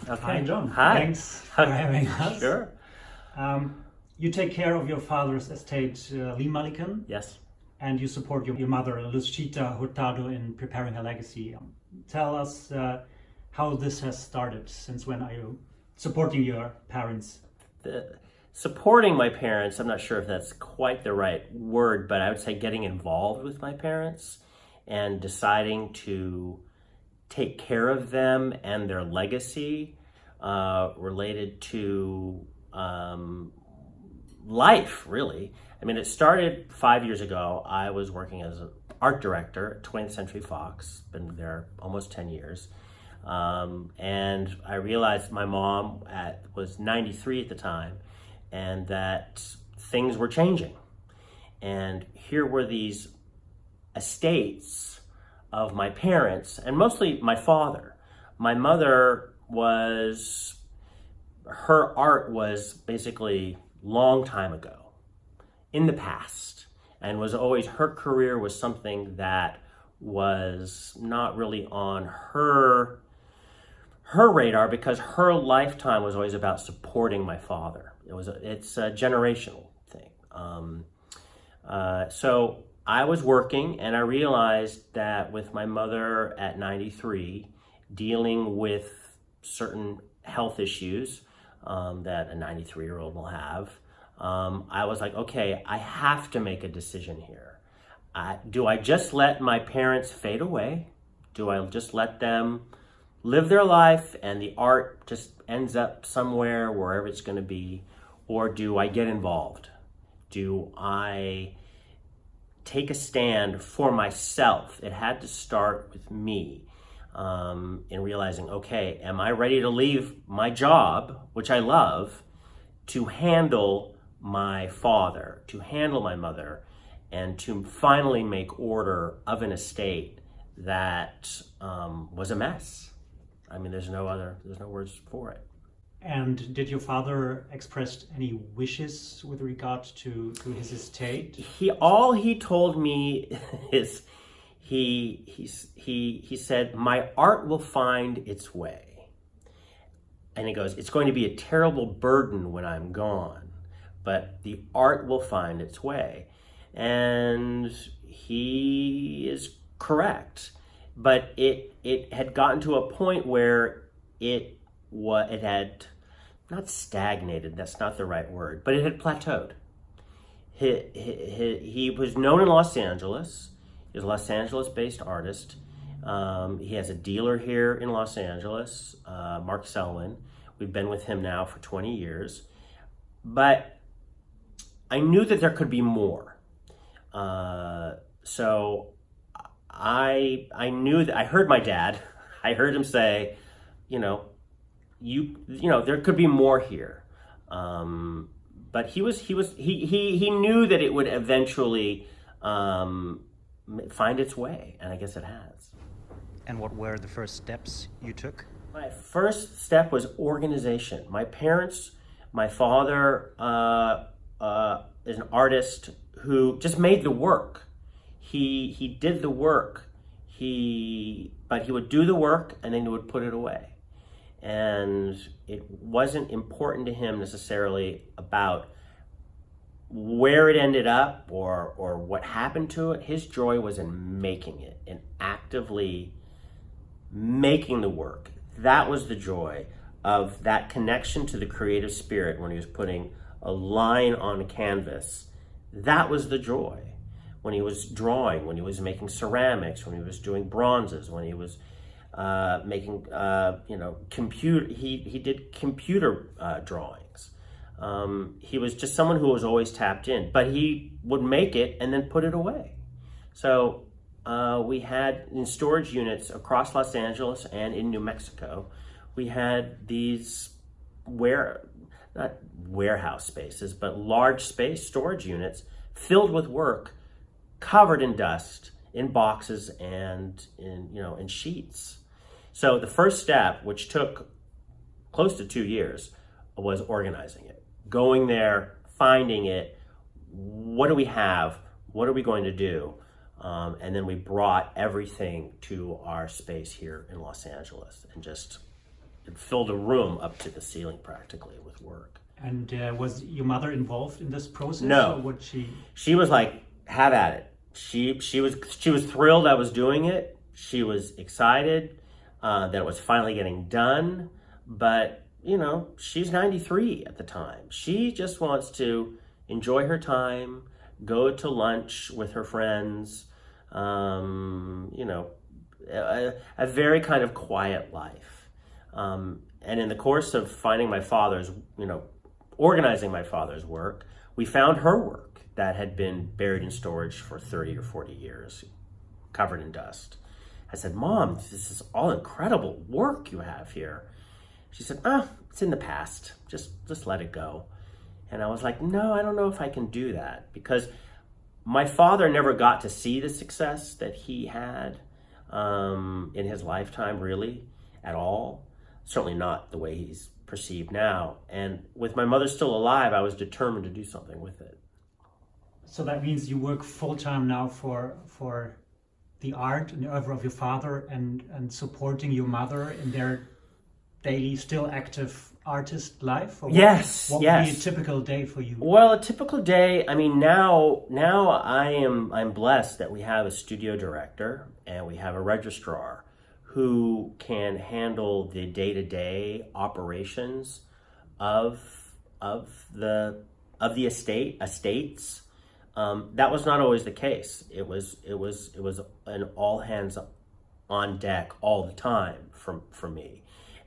Okay. Hi, John. Hi. Thanks for having us. Sure. You take care of your father's estate, Mullican, Yes. and you support your mother, Luchita, Hurtado, in preparing her legacy. Tell us how this has started. Since when are you supporting your parents? Supporting my parents, I'm not sure if that's quite the right word, but I would say getting involved with my parents and deciding to take care of them and their legacy related to life, really. I mean, it started 5 years ago. I was working as an art director at 20th Century Fox, been there almost 10 years. And I realized my mom was 93 at the time, and that things were changing. And here were these estates of my parents, and mostly my father. My mother her art was basically long time ago, in the past, and was always, her career was something that was not really on her radar, because her lifetime was always about supporting my father. It's a generational thing. So I was working, and I realized that with my mother at 93, dealing with certain health issues that a 93-year-old will have, I was like, okay, I have to make a decision here. Do I just let my parents fade away? Do I just let them live their life and the art just ends up somewhere, wherever it's going to be? Or do I get involved? Do I take a stand for myself? It had to start with me, in realizing, okay, am I ready to leave my job, which I love, to handle my father, to handle my mother, and to finally make order of an estate that was a mess. I mean, there's no words for it. And did your father express any wishes with regard to his estate? All he told me is he said, my art will find its way. And he goes, it's going to be a terrible burden when I'm gone, but the art will find its way. And he is correct. But it had gotten to a point where it had not stagnated, that's not the right word, but it had plateaued. He was known in Los Angeles. He's a Los Angeles-based artist. He has a dealer here in Los Angeles, Mark Selwyn. We've been with him now for 20 years. But I knew that there could be more. So I knew that I heard my dad. I heard him say, you know, there could be more here. But he knew that it would eventually find its way, and I guess it has. And what were the first steps you took? My first step was organization. My parents, my father is an artist who just made the work. He did the work. But he would do the work and then he would put it away. And it wasn't important to him necessarily about where it ended up or what happened to it. His joy was in making it and actively making the work. That was the joy of that connection to the creative spirit when he was putting a line on a canvas. That was the joy. When he was drawing, when he was making ceramics, when he was doing bronzes, when he was making, computer, he did computer drawings. He was just someone who was always tapped in, but he would make it and then put it away. So we had in storage units across Los Angeles and in New Mexico, we had these not warehouse spaces, but large space storage units filled with work, covered in dust, in boxes and in sheets. So the first step, which took close to 2 years, was organizing it. Going there, finding it, what do we have? What are we going to do? And then we brought everything to our space here in Los Angeles and just it filled a room up to the ceiling practically with work. And was your mother involved in this process? No. Or would she? She was like, have at it. She was thrilled I was doing it. She was excited that it was finally getting done. But, you know, she's 93 at the time. She just wants to enjoy her time, go to lunch with her friends, you know, a very kind of quiet life. And in the course of finding my father's, you know, organizing my father's work, we found her work that had been buried in storage for 30 or 40 years, covered in dust. I said, Mom, this is all incredible work you have here. She said, it's in the past. Just let it go. And I was like, no, I don't know if I can do that, because my father never got to see the success that he had in his lifetime, really, at all. Certainly not the way he's perceived now. And with my mother still alive, I was determined to do something with it. So that means you work full-time now for the art and the oeuvre of your father, and supporting your mother in their daily, still active artist life? Or Yes, what yes. would be a typical day for you? Well, a typical day, I mean, now I'm blessed that we have a studio director and we have a registrar who can handle the day-to-day operations of the estates. That was not always the case. It was an all hands on deck all the time for me.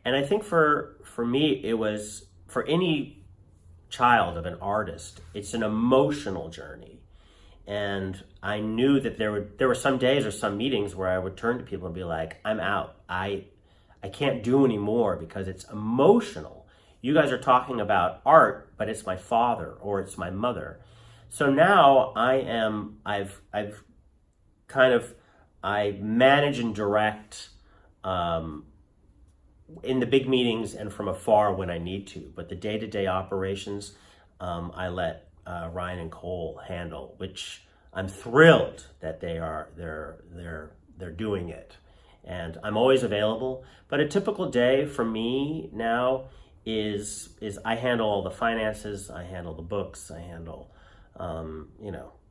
And I think for me, it was, for any child of an artist, it's an emotional journey. And I knew that there were some days or some meetings where I would turn to people and be like, I'm out. I can't do anymore because it's emotional. You guys are talking about art, but it's my father or it's my mother. So now I manage and direct in the big meetings and from afar when I need to. But the day-to-day operations, I let Ryan and Cole handle, which I'm thrilled that they're doing it. And I'm always available. But a typical day for me now is I handle all the finances, I handle the books, I handle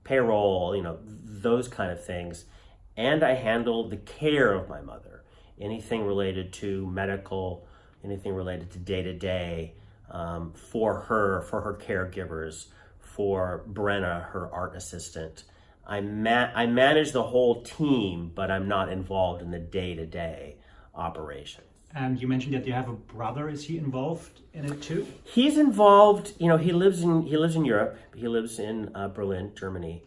payroll, those kind of things. And I handle the care of my mother, anything related to medical, anything related to day-to-day, for her caregivers, for Brenna, her art assistant. I manage the whole team, but I'm not involved in the day-to-day operations. And you mentioned that you have a brother. Is he involved in it too? He's involved. He lives in Europe. He lives in Berlin, Germany,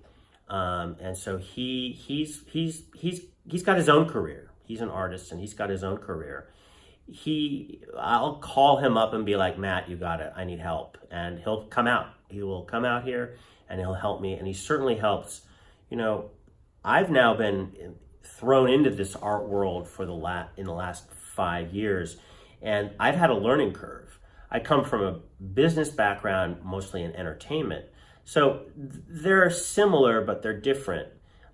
and so he's got his own career. He's an artist, and he's got his own career. I'll call him up and be like, Matt, you got it. I need help, and he'll come out. He will come out here, and he'll help me, and he certainly helps. I've now been thrown into this art world in the last 5 years, and I've had a learning curve. I come from a business background, mostly in entertainment, so they're similar, but they're different.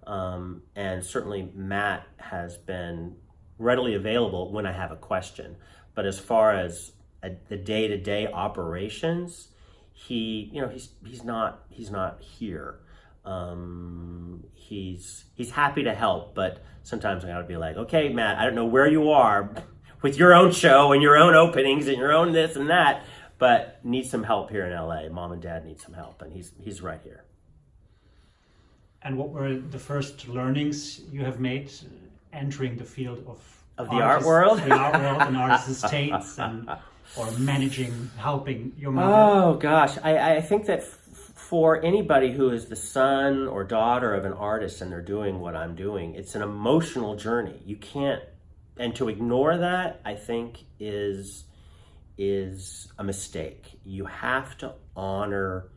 And certainly Matt has been readily available when I have a question. But as far as the day-to-day operations, he's not here. He's happy to help, but sometimes I gotta be like, okay, Matt, I don't know where you are with your own show and your own openings and your own this and that, but need some help here in LA. Mom and Dad need some help, and he's right here. And what were the first learnings you have made entering the field of the art world? The art world and artist estates, or managing, helping your mother? Oh gosh, I think that for anybody who is the son or daughter of an artist and they're doing what I'm doing, it's an emotional journey. You can't, and to ignore that, I think is a mistake. You have to honor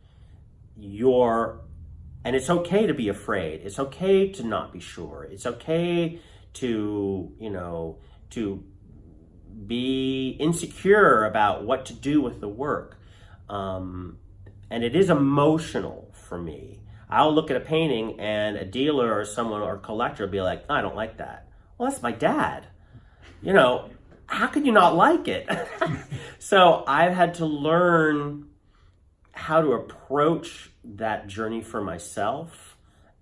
and it's okay to be afraid. It's okay to not be sure. It's okay to be insecure about what to do with the work. And it is emotional for me. I'll look at a painting and a dealer or someone or a collector will be like, I don't like that. Well, that's my dad. how could you not like it? So I've had to learn how to approach that journey for myself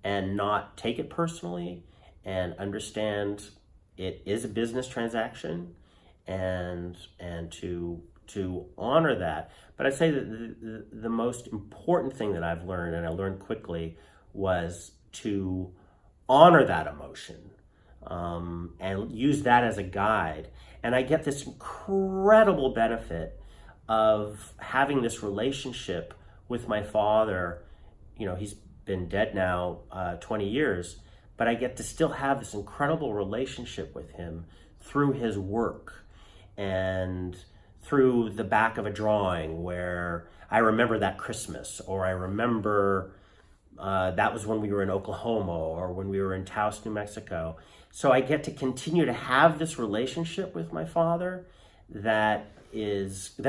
and not take it personally, and understand it is a business transaction, and to honor that. But I'd say that the most important thing that I've learned, and I learned quickly, was to honor that emotion, and use that as a guide. And I get this incredible benefit of having this relationship with my father. You know, he's been dead now 20 years, but I get to still have this incredible relationship with him through his work and through the back of a drawing where I remember that Christmas, or I remember that was when we were in Oklahoma, or when we were in Taos, New Mexico. So I get to continue to have this relationship with my father that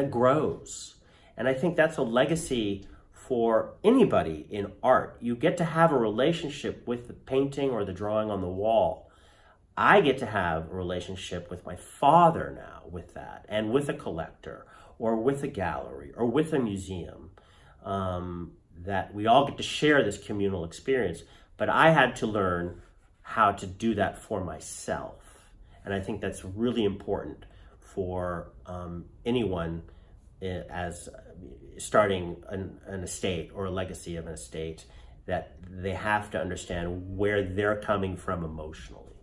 grows. And I think that's a legacy for anybody in art. You get to have a relationship with the painting or the drawing on the wall. I get to have a relationship with my father now with that, and with a collector, or with a gallery, or with a museum, that we all get to share this communal experience. But I had to learn how to do that for myself. And I think that's really important for anyone as starting an estate or a legacy of an estate, that they have to understand where they're coming from emotionally.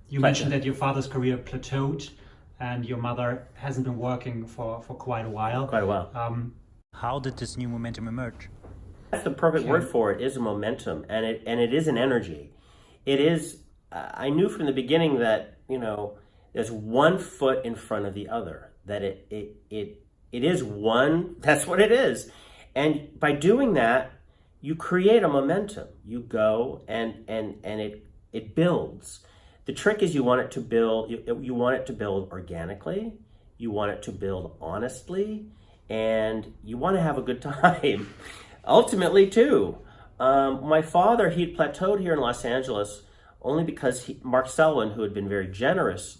You mentioned that your father's career plateaued and your mother hasn't been working for quite a while. Quite a while. How did this new momentum emerge? That's the perfect word for it, is a momentum, and it is an energy. It is, I knew from the beginning that, you know, there's one foot in front of the other, that it is one, that's what it is. And by doing that, you create a momentum. You go and it builds. The trick is you want it to build, you want it to build organically, you want it to build honestly, and you want to have a good time. Ultimately, too. My father, he had plateaued here in Los Angeles only because Mark Selwyn, who had been very generous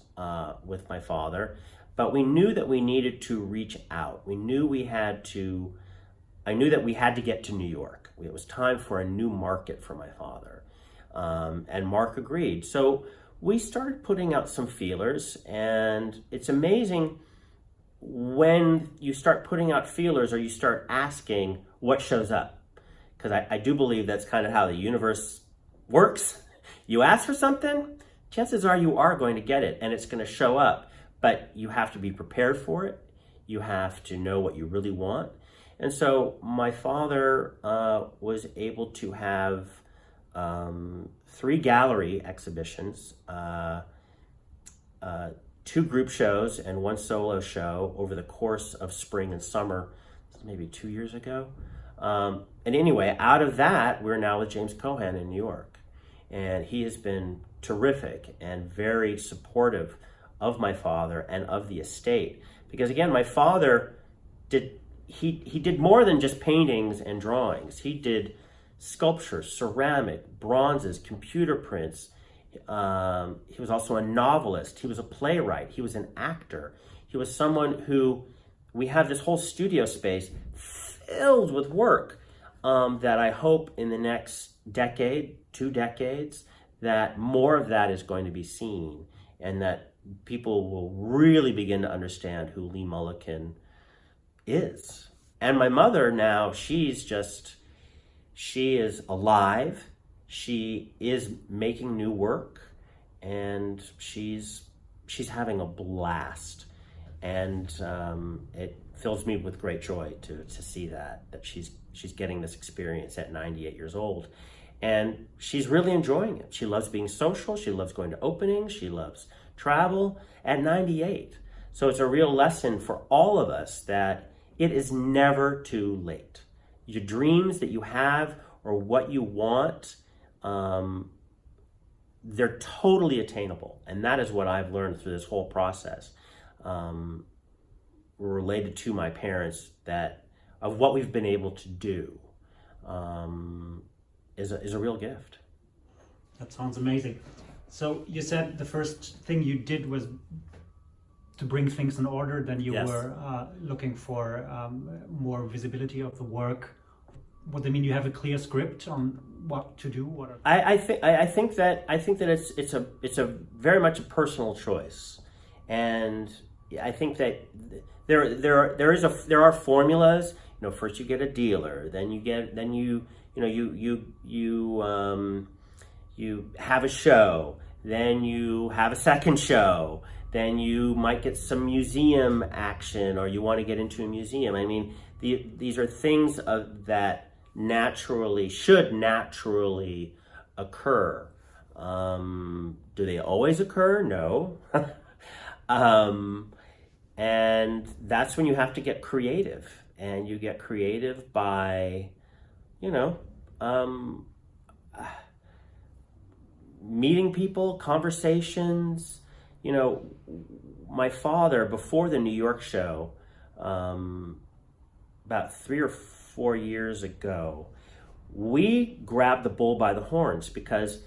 with my father, but we knew that we needed to reach out. We knew I knew that we had to get to New York. It was time for a new market for my father. And Mark agreed. So we started putting out some feelers, and it's amazing when you start putting out feelers, or you start asking what shows up. Because I do believe that's kind of how the universe works. You ask for something, chances are you are going to get it, and it's going to show up. But you have to be prepared for it. You have to know what you really want. And so my father was able to have 3 gallery exhibitions, 2 group shows and 1 solo show over the course of spring and summer, maybe 2 years ago. And anyway, out of that, we're now with James Cohan in New York. And he has been terrific and very supportive of my father and of the estate. Because again, my father did more than just paintings and drawings. He did sculpture, ceramic, bronzes, computer prints. He was also a novelist. He was a playwright. He was an actor. He was someone who, we have this whole studio space filled with work that I hope in the next decade, 2 decades, that more of that is going to be seen, and that people will really begin to understand who Lee Mullican is. And my mother now, she is alive. She is making new work, and she's having a blast. And it fills me with great joy to see that she's getting this experience at 98 years old. And she's really enjoying it. She loves being social. She loves going to openings. She loves travel at 98. So it's a real lesson for all of us that it is never too late. Your dreams that you have or what you want, they're totally attainable. And that is what I've learned through this whole process, related to my parents, that of what we've been able to do is a real gift. That sounds amazing. So you said the first thing you did was to bring things in order, then you Yes. were looking for more visibility of the work. What do you mean? You have a clear script on what to do? What are... I think that it's a very much a personal choice, and I think that there are formulas. You know, first you get a dealer, then you have a show, then you have a second show, then you might get some museum action, or you want to get into a museum. I mean, these are things that should naturally occur. Do they always occur? No. And that's when you have to get creative, and you get creative by, meeting people, conversations. My father, before the New York show, about 3 or 4 years ago, we grabbed the bull by the horns, because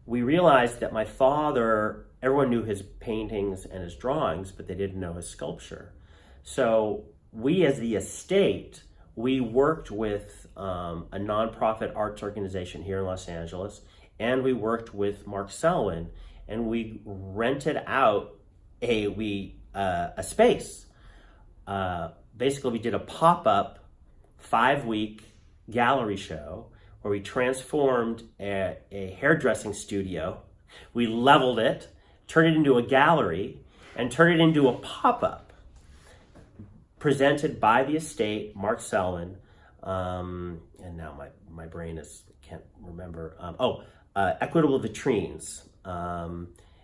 we realized that my father, everyone knew his paintings and his drawings, but they didn't know his sculpture. So we, as the estate, we worked with a nonprofit arts organization here in Los Angeles, and we worked with Mark Selwyn, and we rented out a space. Basically, we did a pop-up 5-week gallery show where we transformed a hairdressing studio. We leveled it, turned it into a gallery, and turned it into a pop-up presented by the estate, Mark Selwyn, and now my brain can't remember. Equitable Vitrines.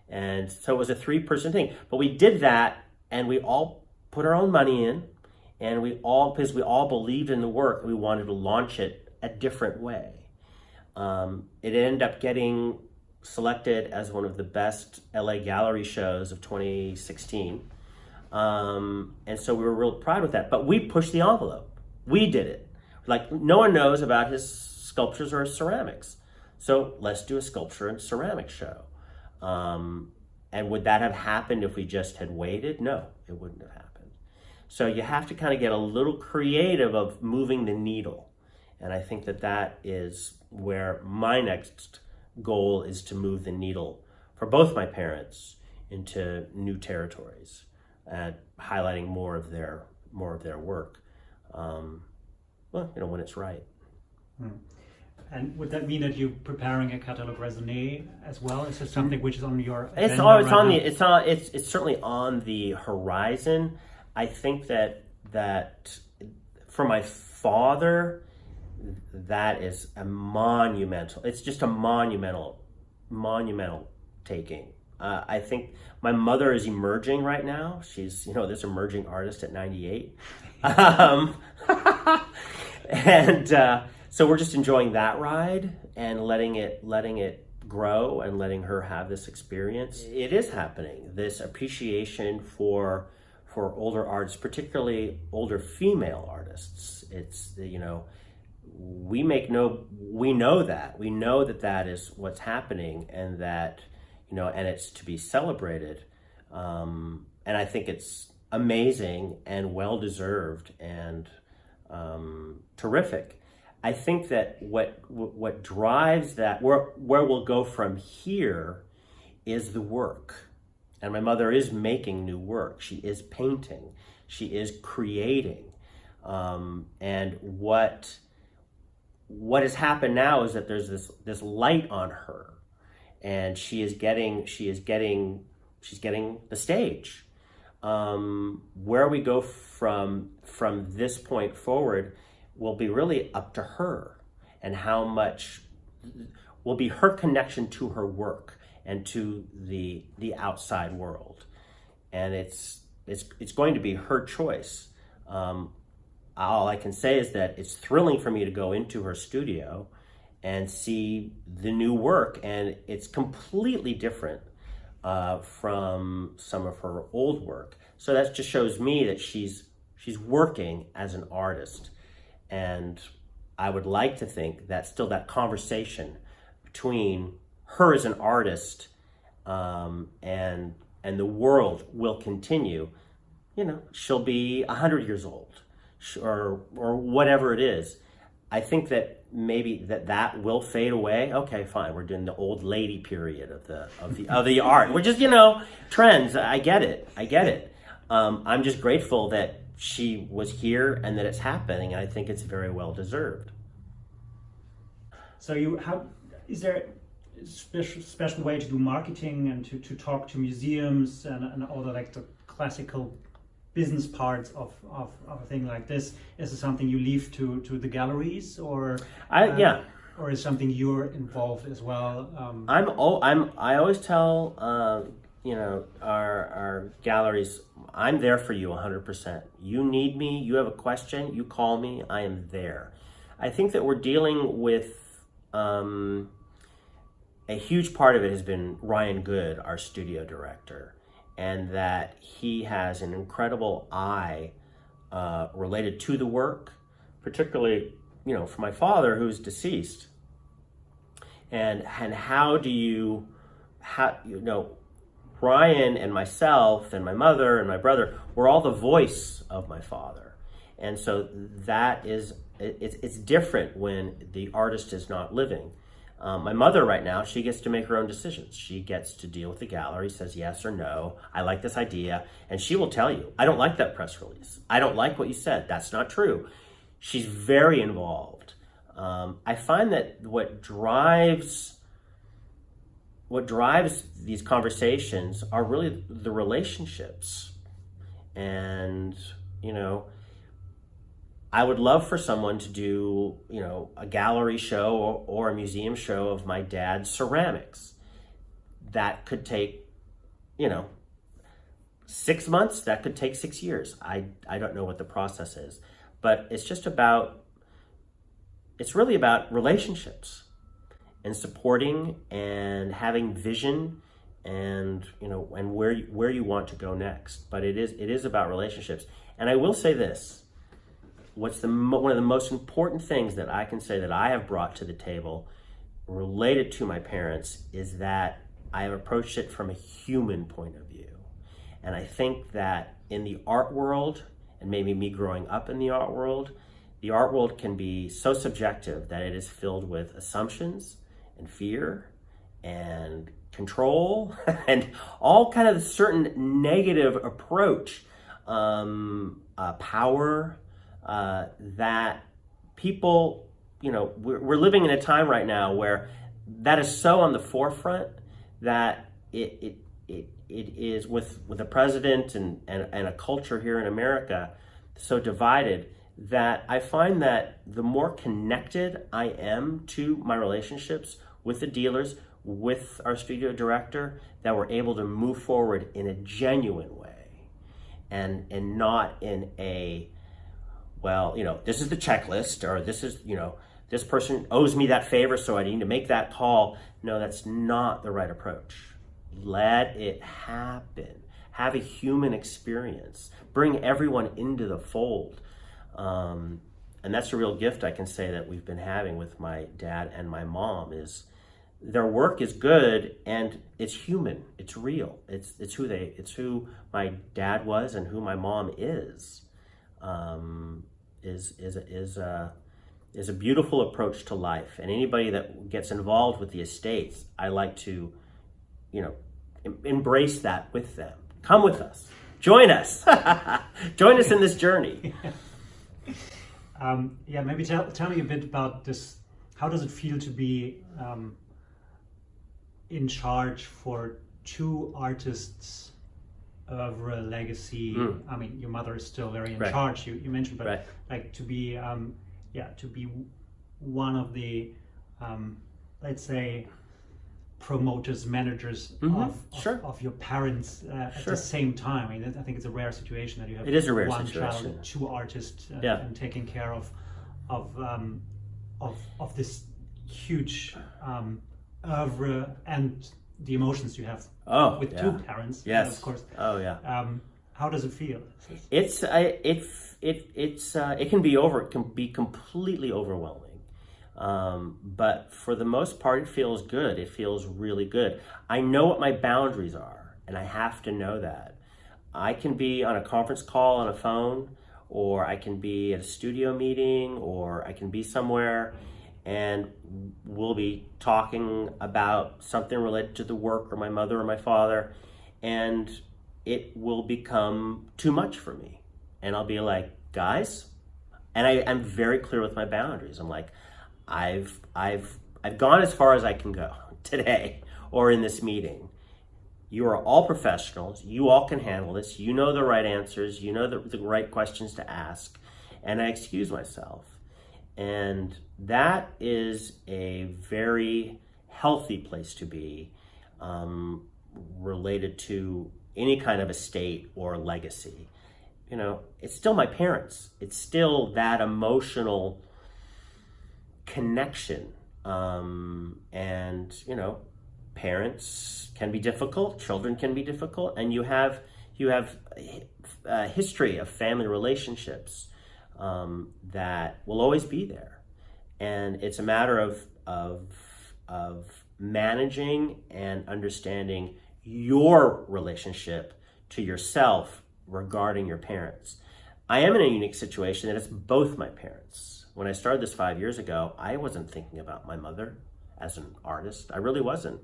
And so it was a 3-person thing. But we did that, and we all put our own money in, and because we all believed in the work, we wanted to launch it a different way. It ended up getting selected as one of the best LA gallery shows of 2016. And so we were real proud with that. But we pushed the envelope. We did it. Like, no one knows about his sculptures or his ceramics. So let's do a sculpture and ceramic show. And would that have happened if we just had waited? No, it wouldn't have happened. So you have to kind of get a little creative of moving the needle. And I think that is where my next goal is, to move the needle for both my parents into new territories, and highlighting more of their work. When it's right. And would that mean that you're preparing a catalogue raisonné as well? Is this something which is on your agenda? It's certainly on the horizon. I think that for my father, that is a monumental. It's just a monumental taking. I think my mother is emerging right now. She's this emerging artist at 98, and so we're just enjoying that ride and letting it grow and letting her have this experience. It is happening. This appreciation for older artists, particularly older female artists. It's we know that is what's happening, and that and it's to be celebrated. And I think it's amazing and well deserved and terrific. I think that what drives that, where we'll go from here, is the work. And my mother is making new work. She is painting. She is creating. And what has happened now is that there's this light on her, and she's getting the stage. Where we go from this point forward will be really up to her, and how much will be her connection to her work and to the outside world. And it's going to be her choice. All I can say is that it's thrilling for me to go into her studio and see the new work, and it's completely different from some of her old work. So that just shows me that she's working as an artist. And I would like to think that still that conversation between her as an artist and and the world will continue, she'll be 100 years old, or whatever it is. I think that maybe that will fade away. Okay, fine. We're doing the old lady period of the art. We're just trends. I get it. I'm just grateful that she was here and that it's happening, and I think it's very well deserved. So is there a special way to do marketing and to talk to museums and all the classical business parts of a thing like this? Is it something you leave to the galleries, or or is something you're involved as well? I always tell our galleries, I'm there for you 100%. You need me, you have a question, you call me, I am there. I think that we're dealing with a huge part of it has been Ryan Good, our studio director, and that he has an incredible eye related to the work, particularly, for my father who's deceased. And how Ryan and myself and my mother and my brother were all the voice of my father. And so it's different when the artist is not living. My mother right now, she gets to make her own decisions. She gets to deal with the gallery, says yes or no, I like this idea, and she will tell you, I don't like that press release. I don't like what you said. That's not true. She's very involved. I find that what drives these conversations are really the relationships. And, I would love for someone to do, a gallery show or a museum show of my dad's ceramics. That could take, 6 months. That could take 6 years. I don't know what the process is, but it's really about relationships and supporting and having vision and, and where you want to go next. But it is about relationships. And I will say this. One of the most important things that I can say that I have brought to the table related to my parents is that I have approached it from a human point of view. And I think that in the art world, and maybe me growing up in the art world can be so subjective that it is filled with assumptions and fear and control and all kind of certain negative approach, power, that people, we're living in a time right now where that is so on the forefront that it is with the president and a culture here in America so divided that I find that the more connected I am to my relationships with the dealers, with our studio director, that we're able to move forward in a genuine way and not in a, this is the checklist, or this is, this person owes me that favor, so I need to make that call. No, that's not the right approach. Let it happen. Have a human experience. Bring everyone into the fold. And that's a real gift I can say that we've been having with my dad and my mom is their work is good and it's human. It's real. It's who my dad was and who my mom is a beautiful approach to life. And anybody that gets involved with the estates, I like to, embrace that with them. Come with us. Join us. Join us in this journey. Maybe tell me a bit about this. How does it feel to be in charge for two artists' oeuvre, legacy? I mean, your mother is still very in charge. You mentioned, but like to be one of the let's say promoters, managers of your parents at the same time. I mean, I think it's a rare situation that you have one child, two artists, and taking care of this huge oeuvre and the emotions you have with two parents. Yes, of course. Oh yeah. How does it feel? It can be completely overwhelming. But for the most part, it feels good. It feels really good. I know what my boundaries are. and I have to know that. I can be on a conference call on a phone, or I can be at a studio meeting, or I can be somewhere and we'll be talking about something related to the work or my mother or my father, and it will become too much for me. And I'll be like, guys, and I'm very clear with my boundaries. I'm like, I've gone as far as I can go today or in this meeting. You are all professionals. You all can handle this. You know the right answers. You know the right questions to ask. And I excuse myself. And that is a very healthy place to be, related to any kind of estate or legacy. You know, it's still my parents. It's still that emotional connection. And, you know, parents can be difficult, children can be difficult, and you have a history of family relationships that will always be there. And it's a matter of managing and understanding your relationship to yourself regarding your parents. I am in a unique situation that it's both my parents. When I started this 5 years ago, I wasn't thinking about my mother as an artist. I really wasn't.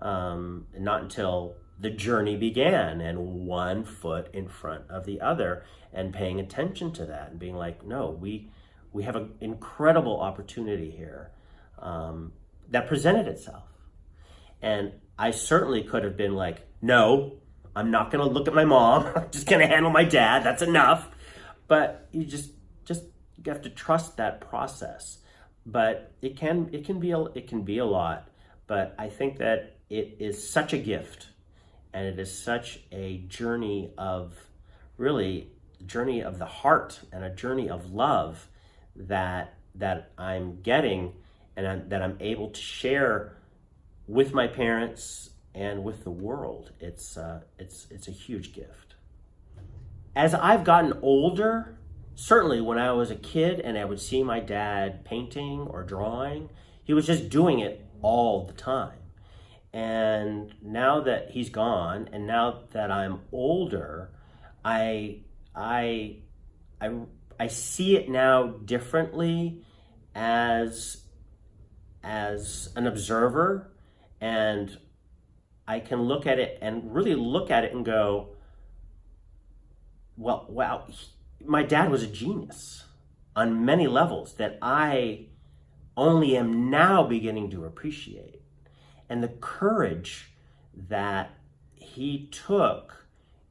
Not until the journey began, and one foot in front of the other, and paying attention to that and being like, no, we have an incredible opportunity here that presented itself. And I certainly could have been like, no, I'm not going to look at my mom. I'm just going to handle my dad. That's enough. But you just you have to trust that process. But it can be a lot. But I think that it is such a gift, and it is such a journey of the heart and a journey of love that I'm getting, and that I'm able to share with my parents and with the world. It's a huge gift. As I've gotten older, certainly when I was a kid and I would see my dad painting or drawing, he was just doing it all the time. And now that he's gone, and now that I'm older, I see it now differently as an observer, and I can look at it and really look at it and go, well, wow, my dad was a genius on many levels that I only am now beginning to appreciate. And the courage that he took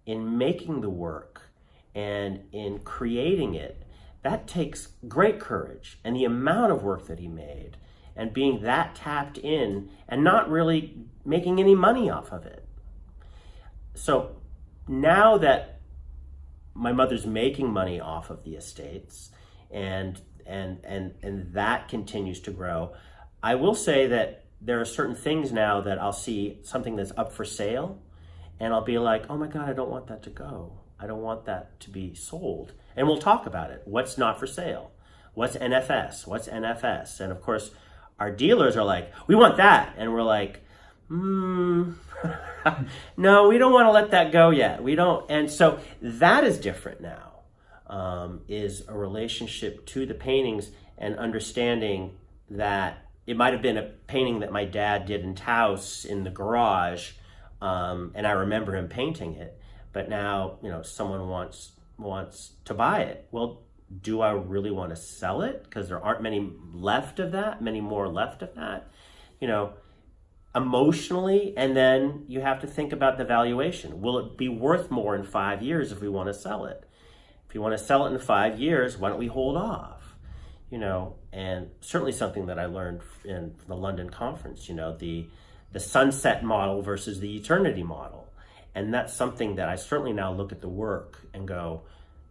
in making the work and in creating it, that takes great courage. And the amount of work that he made, and being that tapped in and not really making any money off of it. So now that my mother's making money off of the estates, and that continues to grow, I will say that there are certain things now that I'll see something that's up for sale, and I'll be like, oh my God, I don't want that to go. I don't want that to be sold. And we'll talk about it. What's not for sale? What's NFS? What's NFS? And of course, our dealers are like, we want that. And we're like, no, we don't want to let that go yet. We don't. And so that is different now, is a relationship to the paintings, and understanding that it might have been a painting that my dad did in Taos in the garage, and I remember him painting it. But now, you know, someone wants to buy it. Well, do I really want to sell it? Because there aren't many more left of that, you know, emotionally. And then you have to think about the valuation. Will it be worth more in 5 years if we want to sell it? If you want to sell it in 5 years, why don't we hold off? You know, and certainly something that I learned in the London conference, you know, the sunset model versus the eternity model. And that's something that I certainly now look at the work and go,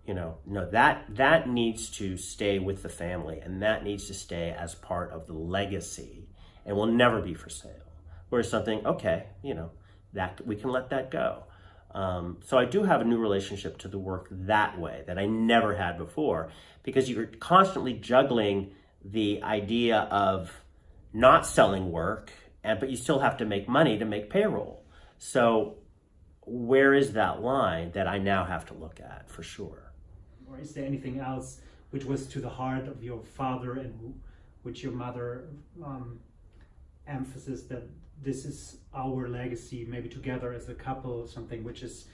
you know, no, that needs to stay with the family, and that needs to stay as part of the legacy, and will never be for sale. Whereas something, okay, you know, that we can let that go. So I do have a new relationship to the work that way that I never had before, because you're constantly juggling the idea of not selling work, but you still have to make money to make payroll. So where is that line that I now have to look at for sure. Or is there anything else which was to the heart of your father and which your mother emphasis that this is our legacy, maybe together as a couple, something which is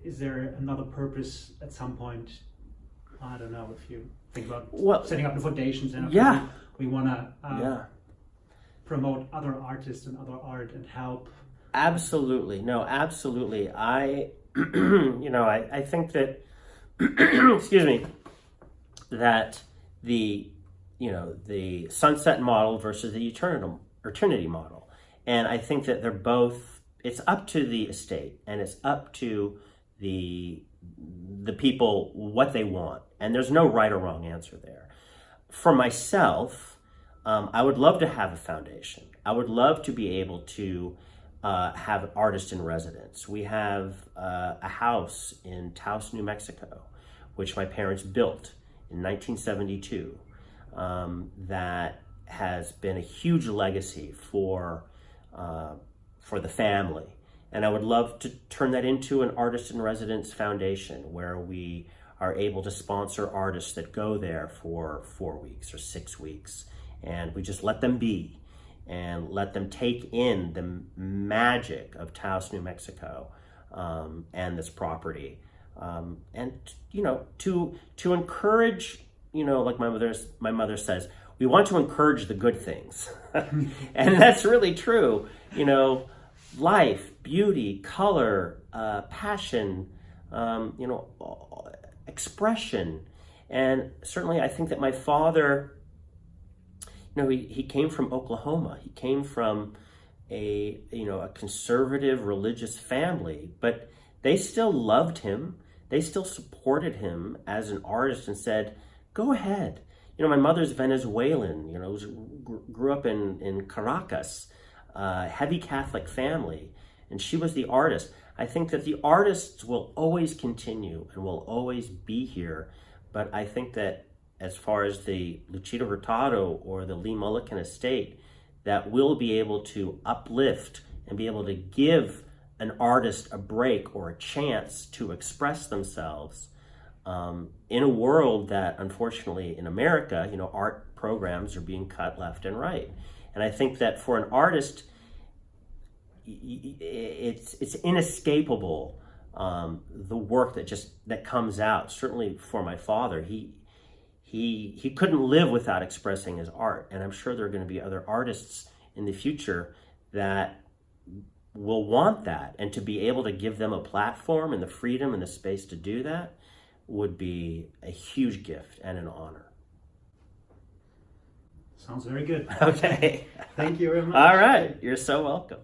there another purpose at some point? I don't know if you think about setting up the foundations and we want to promote other artists and other art and help. Absolutely. No, absolutely. I think that, excuse me, that the sunset model versus the eternity model. And I think that they're both, it's up to the estate and it's up to the people what they want. And there's no right or wrong answer there. For myself, I would love to have a foundation. I would love to be able to have an artist in residence. We have a house in Taos, New Mexico, which my parents built in 1972, that has been a huge legacy for the family. And I would love to turn that into an artist in residence foundation where we are able to sponsor artists that go there for 4 weeks or 6 weeks. And we just let them be and let them take in the magic of Taos, New Mexico, and this property. And, to encourage, like my mother says, we want to encourage the good things. And that's really true. Life, beauty, color, passion, expression. And certainly I think that my father, he came from Oklahoma. He came from a conservative religious family, but they still loved him. They still supported him as an artist and said, go ahead. My mother's Venezuelan, grew up in Caracas, heavy Catholic family, and she was the artist. I think that the artists will always continue and will always be here, but I think that as far as the Luchita Hurtado or the Lee Mullican estate, that will be able to uplift and be able to give an artist a break or a chance to express themselves in a world that, unfortunately, in America, art programs are being cut left and right. And I think that for an artist, it's inescapable, the work that comes out. Certainly for my father, he couldn't live without expressing his art. And I'm sure there are going to be other artists in the future that will want that. And to be able to give them a platform and the freedom and the space to do that would be a huge gift and an honor. Sounds very good. Okay. Thank you very much. All right. You're so welcome.